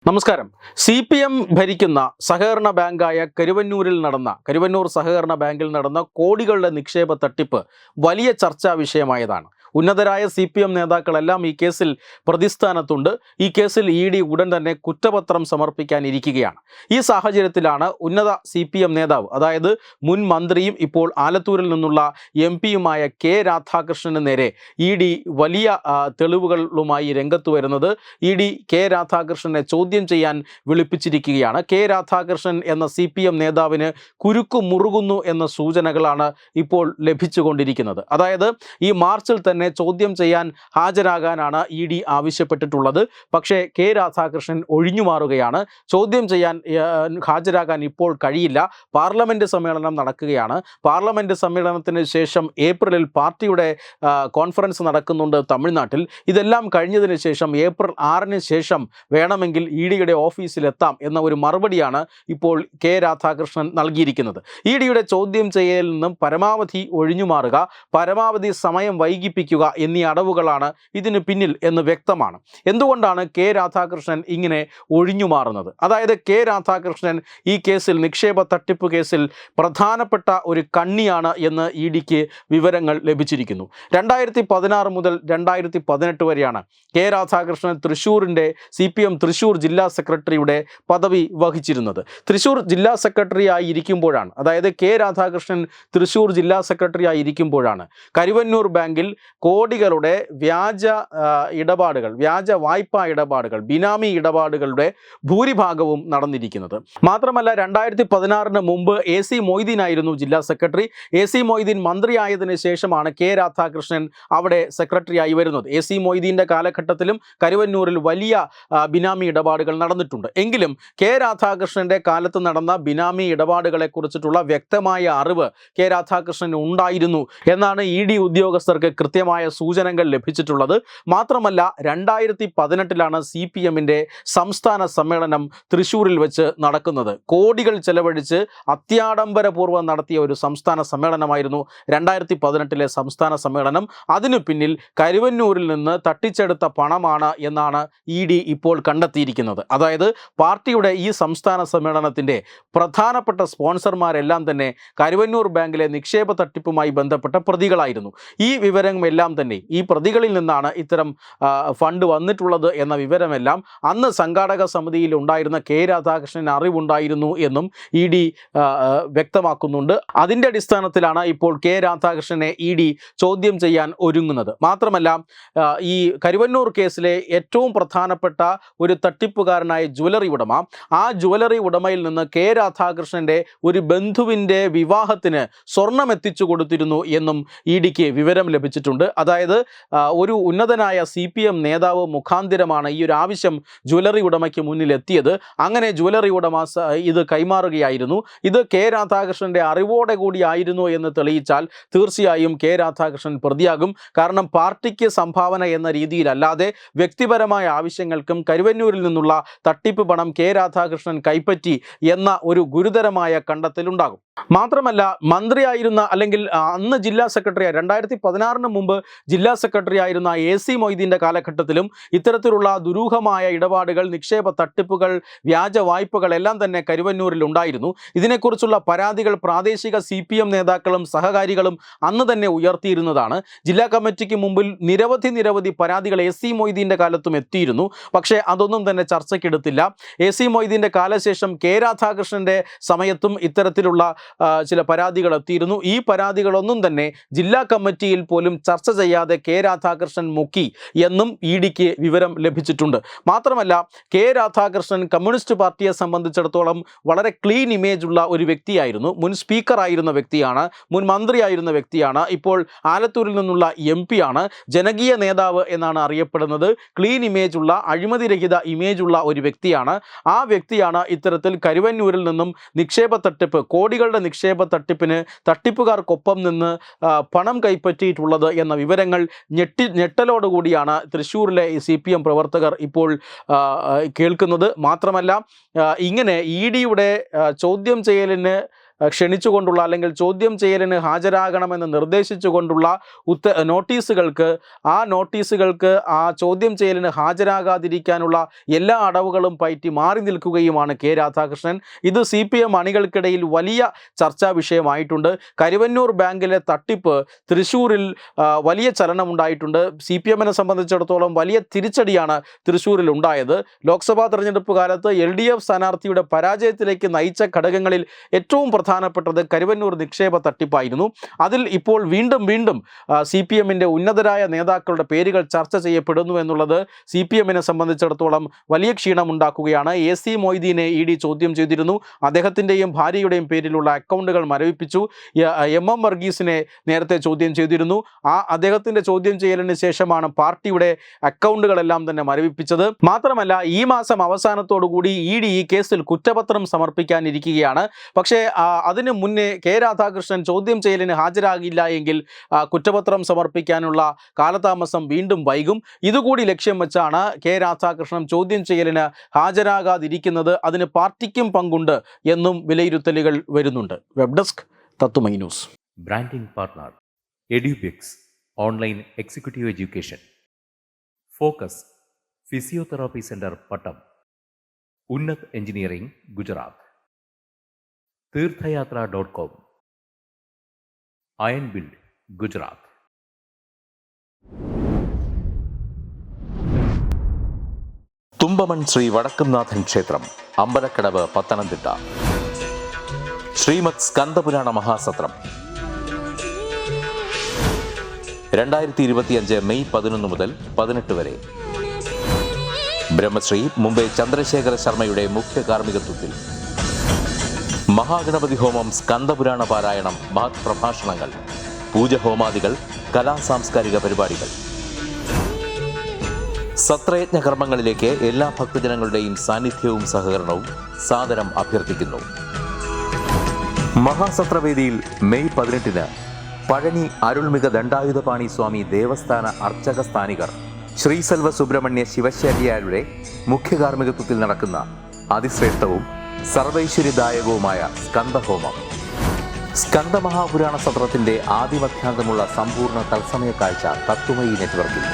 നമസ്കാരം. CPM ഭരിക്കുന്ന സഹകരണ ബാങ്കായ കരുവന്നൂർ സഹകരണ ബാങ്കിൽ നടന്ന കോടികളുടെ നിക്ഷേപ തട്ടിപ്പ് വലിയ ചർച്ചാ വിഷയമായതാണ്. ഉന്നതരായ CPM നേതാക്കളെല്ലാം ഈ കേസിൽ പ്രതിസ്ഥാനത്തുണ്ട്. ഈ കേസിൽ ED ഉടൻ തന്നെ കുറ്റപത്രം സമർപ്പിക്കാനിരിക്കുകയാണ്. ഈ സാഹചര്യത്തിലാണ് ഉന്നത CPM നേതാവ്, അതായത് മുൻ മന്ത്രിയും ഇപ്പോൾ ആലത്തൂരിൽ നിന്നുള്ള MP-യുമായ K. രാധാകൃഷ്ണന് നേരെ ED വലിയ തെളിവുകളുമായി രംഗത്ത് വരുന്നത്. ED K. രാധാകൃഷ്ണനെ ചോദ്യം ചെയ്യാൻ വിളിപ്പിച്ചിരിക്കുകയാണ്. K. രാധാകൃഷ്ണൻ എന്ന CPM നേതാവിന് കുരുക്കു മുറുകുന്നു എന്ന സൂചനകളാണ് ഇപ്പോൾ ലഭിച്ചുകൊണ്ടിരിക്കുന്നത്. അതായത് ഈ മാർച്ചിൽ തന്നെ ചോദ്യം ചെയ്യാൻ ഹാജരാകാനാണ് ED ആവശ്യപ്പെട്ടിട്ടുള്ളത്. പക്ഷേ K. രാധാകൃഷ്ണൻ ഒഴിഞ്ഞു മാറുകയാണ്. ചോദ്യം ചെയ്യാൻ ഹാജരാകാൻ ഇപ്പോൾ കഴിയില്ല. പാർലമെന്റ് സമ്മേളനം നടക്കുകയാണ്. പാർലമെന്റ് സമ്മേളനത്തിന് ശേഷം ഏപ്രിലിൽ പാർട്ടിയുടെ കോൺഫറൻസ് നടക്കുന്നുണ്ട് തമിഴ്നാട്ടിൽ. ഇതെല്ലാം കഴിഞ്ഞതിന് ശേഷം ഏപ്രിൽ 6-ന് ശേഷം വേണമെങ്കിൽ EDയുടെ ഓഫീസിലെത്താം എന്ന ഒരു മറുപടിയാണ് ഇപ്പോൾ K. രാധാകൃഷ്ണൻ നൽകിയിരിക്കുന്നത്. EDയുടെ ചോദ്യം ചെയ്യലിൽ നിന്നും പരമാവധി ഒഴിഞ്ഞു മാറുക, പരമാവധി സമയം വൈകിപ്പിക്കുക എന്നീ അടവുകളാണ് ഇതിന് പിന്നിൽ എന്ന് വ്യക്തമാണ്. എന്തുകൊണ്ടാണ് K. രാധാകൃഷ്ണൻ ഇങ്ങനെ ഒഴിഞ്ഞു മാറുന്നത്? അതായത് K. രാധാകൃഷ്ണൻ ഈ കേസിൽ, നിക്ഷേപ തട്ടിപ്പ് കേസിൽ പ്രധാനപ്പെട്ട ഒരു കണ്ണിയാണ് എന്ന് EDക്ക് വിവരങ്ങൾ ലഭിച്ചിരിക്കുന്നു. 2016 മുതൽ 2018 വരെയാണ് K. രാധാകൃഷ്ണൻ തൃശ്ശൂരിൻ്റെ CPM തൃശ്ശൂർ ജില്ലാ സെക്രട്ടറിയുടെ പദവി വഹിച്ചിരുന്നത്. തൃശ്ശൂർ ജില്ലാ സെക്രട്ടറി ആയിരിക്കുമ്പോഴാണ്, അതായത് K. രാധാകൃഷ്ണൻ തൃശ്ശൂർ ജില്ലാ സെക്രട്ടറി ആയിരിക്കുമ്പോഴാണ് കരുവന്നൂർ ബാങ്കിൽ കോടികളുടെ വ്യാജ വായ്പാ ഇടപാടുകൾ, ബിനാമി ഇടപാടുകളുടെ ഭൂരിഭാഗവും നടന്നിരിക്കുന്നത്. മാത്രമല്ല 2016-ന് മുമ്പ് AC മൊയ്തീൻ ആയിരുന്നു ജില്ലാ സെക്രട്ടറി. AC മൊയ്തീൻ മന്ത്രിയായതിനു ശേഷമാണ് K. രാധാകൃഷ്ണൻ അവിടെ സെക്രട്ടറിയായി വരുന്നത്. AC മൊയ്തീൻ്റെ കാലഘട്ടത്തിലും കരുവന്നൂരിൽ വലിയ ബിനാമി ഇടപാടുകൾ നടന്നിട്ടുണ്ട്. എങ്കിലും K. രാധാകൃഷ്ണൻ്റെ കാലത്ത് നടന്ന ബിനാമി ഇടപാടുകളെ കുറിച്ചിട്ടുള്ള വ്യക്തമായ അറിവ് K. രാധാകൃഷ്ണൻ ഉണ്ടായിരുന്നു എന്നാണ് ED ഉദ്യോഗസ്ഥർക്ക് കൃത്യമായ സൂചനകൾ ലഭിച്ചിട്ടുള്ളത്. മാത്രമല്ല 2018-ലാണ് CPM-ന്റെ സംസ്ഥാന സമ്മേളനം തൃശ്ശൂരിൽ വെച്ച് നടക്കുന്നത്. കോടികൾ ചെലവഴിച്ച് അത്യാഡംബരപൂർവ്വം നടത്തിയ ഒരു സംസ്ഥാന സമ്മേളനമായിരുന്നു 2018-ലെ സംസ്ഥാന സമ്മേളനം. അതിനു പിന്നിൽ കരുവന്നൂരിൽ നിന്ന് തട്ടിച്ചെടുത്ത പണമാണ് എന്നാണ് ED ഇപ്പോൾ കണ്ടെത്തിയിരിക്കുന്നത്. അതായത് പാർട്ടിയുടെ ഈ സംസ്ഥാന സമ്മേളനത്തിൻ്റെ പ്രധാനപ്പെട്ട സ്പോൺസർമാരെല്ലാം തന്നെ കരുവന്നൂർ ബാങ്കിലെ നിക്ഷേപ തട്ടിപ്പുമായി ബന്ധപ്പെട്ട പ്രതികളായിരുന്നു. ഈ വിവരമെല്ലാം തന്നെ, ഈ പ്രതികളിൽ നിന്നാണ് ഇത്തരം ഫണ്ട് വന്നിട്ടുള്ളത് എന്ന വിവരമെല്ലാം അന്ന് സംഘാടക സമിതിയിൽ ഉണ്ടായിരുന്ന K. രാധാകൃഷ്ണൻ അറിവുണ്ടായിരുന്നു എന്നും ED വ്യക്തമാക്കുന്നുണ്ട്. അതിൻ്റെ അടിസ്ഥാനത്തിലാണ് ഇപ്പോൾ K. രാധാകൃഷ്ണനെ ED ചോദ്യം ചെയ്യാൻ ഒരുങ്ങുന്നത്. മാത്രമല്ല ഈ കരുവന്നൂർ കേസിലെ ഏറ്റവും പ്രധാനപ്പെട്ട ഒരു തട്ടിപ്പുകാരനായ ജ്വല്ലറി ഉടമ, ആ ജ്വല്ലറി ഉടമയിൽ നിന്ന് K. രാധാകൃഷ്ണൻ്റെ ഒരു ബന്ധുവിൻ്റെ വിവാഹത്തിന് സ്വർണം എത്തിച്ചു കൊടുത്തിരുന്നു എന്നും EDക്ക് വിവരം ലഭിച്ചിട്ടുണ്ട്. അതായത് ഒരു ഉന്നതനായ CPM നേതാവ് മുഖാന്തിരമാണ് ഈ ഒരു ആവശ്യം ജ്വല്ലറി ഉടമയ്ക്ക് മുന്നിൽ എത്തിയത്. അങ്ങനെ ജ്വല്ലറി ഉടമ ഇത് കൈമാറുകയായിരുന്നു. ഇത് K. രാധാകൃഷ്ണൻ്റെ അറിവോടെ കൂടിയായിരുന്നു എന്ന് തെളിയിച്ചാൽ തീർച്ചയായും K. രാധാകൃഷ്ണൻ പ്രതിയാകും. കാരണം പാർട്ടിക്ക് സംഭാവന എന്ന രീതിയിലല്ലാതെ വ്യക്തിപരമായ ആവശ്യങ്ങൾക്കും കരുവന്നൂരിൽ നിന്നുള്ള തട്ടിപ്പ് പണം K. രാധാകൃഷ്ണൻ കൈപ്പറ്റി എന്ന ഒരു ഗുരുതരമായ കണ്ടെത്തലുണ്ടാകും. മാത്രമല്ല മന്ത്രിയായിരുന്ന, അല്ലെങ്കിൽ അന്ന് ജില്ലാ സെക്രട്ടറി, 2016-ന് മുമ്പ് ജില്ലാ സെക്രട്ടറി ആയിരുന്ന AC മൊയ്തീൻ്റെ കാലഘട്ടത്തിലും ഇത്തരത്തിലുള്ള ദുരൂഹമായ ഇടപാടുകൾ, നിക്ഷേപ തട്ടിപ്പുകൾ, വ്യാജ വായ്പകൾ എല്ലാം തന്നെ കരുവന്നൂരിൽ ഉണ്ടായിരുന്നു. ഇതിനെക്കുറിച്ചുള്ള പരാതികൾ പ്രാദേശിക CPM നേതാക്കളും സഹകാരികളും അന്ന് തന്നെ ഉയർത്തിയിരുന്നതാണ്. ജില്ലാ കമ്മിറ്റിക്ക് മുമ്പിൽ നിരവധി പരാതികൾ AC മൊയ്തീൻ്റെ കാലത്തും എത്തിയിരുന്നു. പക്ഷേ അതൊന്നും തന്നെ ചർച്ചയ്ക്കെടുത്തില്ല. AC മൊയ്തീൻ്റെ കാലശേഷം K. രാധാകൃഷ്ണൻ്റെ സമയത്തും ഇത്തരത്തിലുള്ള ചില പരാതികൾ എത്തിയിരുന്നു. ഈ പരാതികളൊന്നും തന്നെ ജില്ലാ കമ്മിറ്റിയിൽ പോലും ചർച്ച ചെയ്യാതെ K. രാധാകൃഷ്ണൻ മുക്കി എന്നും EDക്ക് വിവരം ലഭിച്ചിട്ടുണ്ട്. മാത്രമല്ല K. രാധാകൃഷ്ണൻ കമ്മ്യൂണിസ്റ്റ് പാർട്ടിയെ സംബന്ധിച്ചിടത്തോളം വളരെ ക്ലീൻ ഇമേജ് ഉള്ള ഒരു വ്യക്തിയായിരുന്നു. മുൻ സ്പീക്കറായിരുന്ന വ്യക്തിയാണ്, മുൻ മന്ത്രിയായിരുന്ന വ്യക്തിയാണ്, ഇപ്പോൾ ആലത്തൂരിൽ നിന്നുള്ള MP-യാണ്, ജനകീയ നേതാവ് എന്നാണ് അറിയപ്പെടുന്നത്. ക്ലീൻ ഇമേജ് ഉള്ള, അഴിമതിരഹിത ഇമേജ് ഉള്ള ഒരു വ്യക്തിയാണ്. ആ വ്യക്തിയാണ് ഇത്തരത്തിൽ കരുവന്നൂരിൽ നിന്നും നിക്ഷേപ തട്ടിപ്പ്, കോടികളുടെ നിക്ഷേപ തട്ടിപ്പിന് തട്ടിപ്പുകാർക്കൊപ്പം നിന്ന് പണം കൈപ്പറ്റിയിട്ടുള്ളത് എന്ന വിവരങ്ങൾ ഞെട്ടലോടുകൂടിയാണ് തൃശ്ശൂരിലെ CPM പ്രവർത്തകർ ഇപ്പോൾ കേൾക്കുന്നത്. മാത്രമല്ല ഇങ്ങനെ EDയുടെ ചോദ്യം ചെയ്യലിന് ക്ഷണിച്ചുകൊണ്ടുള്ള അല്ലെങ്കിൽ ചോദ്യം ചെയ്യലിന് ഹാജരാകണമെന്ന് നിർദ്ദേശിച്ചുകൊണ്ടുള്ള നോട്ടീസുകൾക്ക് ആ ചോദ്യം ചെയ്യലിന് ഹാജരാകാതിരിക്കാനുള്ള എല്ലാ അടവുകളും പയറ്റി മാറി നിൽക്കുകയുമാണ് കെ രാധാകൃഷ്ണൻ. ഇത് CPM അണികൾക്കിടയിൽ വലിയ ചർച്ചാ വിഷയമായിട്ടുണ്ട്. കരുവന്നൂർ ബാങ്കിലെ തട്ടിപ്പ് തൃശ്ശൂരിൽ വലിയ ചലനമുണ്ടായിട്ടുണ്ട്. CPMനെ സംബന്ധിച്ചിടത്തോളം വലിയ തിരിച്ചടിയാണ് തൃശ്ശൂരിൽ ഉണ്ടായത്. ലോക്സഭാ തെരഞ്ഞെടുപ്പ് കാലത്ത് LDF സ്ഥാനാർത്ഥിയുടെ പരാജയത്തിലേക്ക് നയിച്ച ഘടകങ്ങളിൽ ഏറ്റവും പ്രധാനപ്പെട്ടത് കരുവന്നൂർ നിക്ഷേപ തട്ടിപ്പായിരുന്നു. അതിൽ ഇപ്പോൾ വീണ്ടും CPMൻ്റെ ഉന്നതരായ നേതാക്കളുടെ പേരുകൾ ചർച്ച ചെയ്യപ്പെടുന്നു എന്നുള്ളത് CPMനെ സംബന്ധിച്ചിടത്തോളം വലിയ ക്ഷീണമുണ്ടാക്കുകയാണ്. AC മൊയ്തീനെ ED ചോദ്യം ചെയ്തിരുന്നു. അദ്ദേഹത്തിൻ്റെയും ഭാര്യയുടെയും പേരിലുള്ള അക്കൗണ്ടുകൾ മരവിപ്പിച്ചു. MM വർഗീസിനെ നേരത്തെ ചോദ്യം ചെയ്തിരുന്നു. അദ്ദേഹത്തിൻ്റെ ചോദ്യം ചെയ്യലിന് ശേഷമാണ് പാർട്ടിയുടെ അക്കൗണ്ടുകളെല്ലാം തന്നെ മരവിപ്പിച്ചത്. മാത്രമല്ല ഈ മാസം അവസാനത്തോടുകൂടി ED ഈ കേസിൽ കുറ്റപത്രം സമർപ്പിക്കാനിരിക്കുകയാണ്. പക്ഷേ അതിന് മുന്നേ കെ രാധാകൃഷ്ണൻ ചോദ്യം ചെയ്യലിന് ഹാജരാകില്ല എങ്കിൽ കുറ്റപത്രം സമർപ്പിക്കാനുള്ള കാലതാമസം വീണ്ടും വൈകും. ഇതുകൂടി ലക്ഷ്യം വെച്ചാണ് കെ രാധാകൃഷ്ണൻ ചോദ്യം ചെയ്യലിന് ഹാജരാകാതിരിക്കുന്നത്. അതിന് പാർട്ടിക്കും പങ്കുണ്ട് എന്നും വിലയിരുത്തലുകൾ വരുന്നുണ്ട്. വെബ് ഡെസ്ക് തത്തുമൈ news. Branding partner Edubix online executive education. Focus physiotherapy centre Pattom. Unnat engineering Gujarat. തീർത്ഥയാത്ര.com. Iron build Gujarat. തുമ്പമൺ ശ്രീ വടക്കുംനാഥൻ ക്ഷേത്രം, അമ്പലക്കടവ്, പത്തനംതിട്ട. ശ്രീമദ് സ്കന്ദപുരാണ മഹാസത്രം 2025 മെയ് 11 മുതൽ 18 വരെ. ബ്രഹ്മശ്രീ മുംബൈ ചന്ദ്രശേഖര ശർമ്മയുടെ മുഖ്യ കാർമ്മികത്വത്തിൽ മഹാഗണപതി ഹോമം, സ്കന്ദപുരാണ പാരായണം, മഹത് പ്രഭാഷണങ്ങൾ, പൂജഹോമാദികൾ, കലാസാംസ്കാരിക പരിപാടികൾ. സത്രയജ്ഞ കർമ്മങ്ങളിലേക്ക് എല്ലാ ഭക്തജനങ്ങളുടെയും സാന്നിധ്യവും സഹകരണവും സാദരം അഭ്യർത്ഥിക്കുന്നു. മഹാസത്രവേദിയിൽ മെയ് 18 പഴനി അരുൾമിക ദണ്ഡായുധപാണി സ്വാമി ദേവസ്ഥാന അർച്ചക സ്ഥാനികർ ശ്രീസെൽവ സുബ്രഹ്മണ്യ ശിവശാരിയാരുടെ മുഖ്യ കാർമ്മികത്വത്തിൽ നടക്കുന്ന അതിശ്രേഷ്ഠവും സർവൈശ്വര്യദായകവുമായ സ്കന്ദഹോമം. സ്കന്ദമഹാപുരാണ സത്രത്തിന്റെ ആദിമധ്യാന്തമുള്ള സമ്പൂർണ്ണ തത്സമയ കാഴ്ച തത്വമയി നെറ്റ്വർക്കിൽ.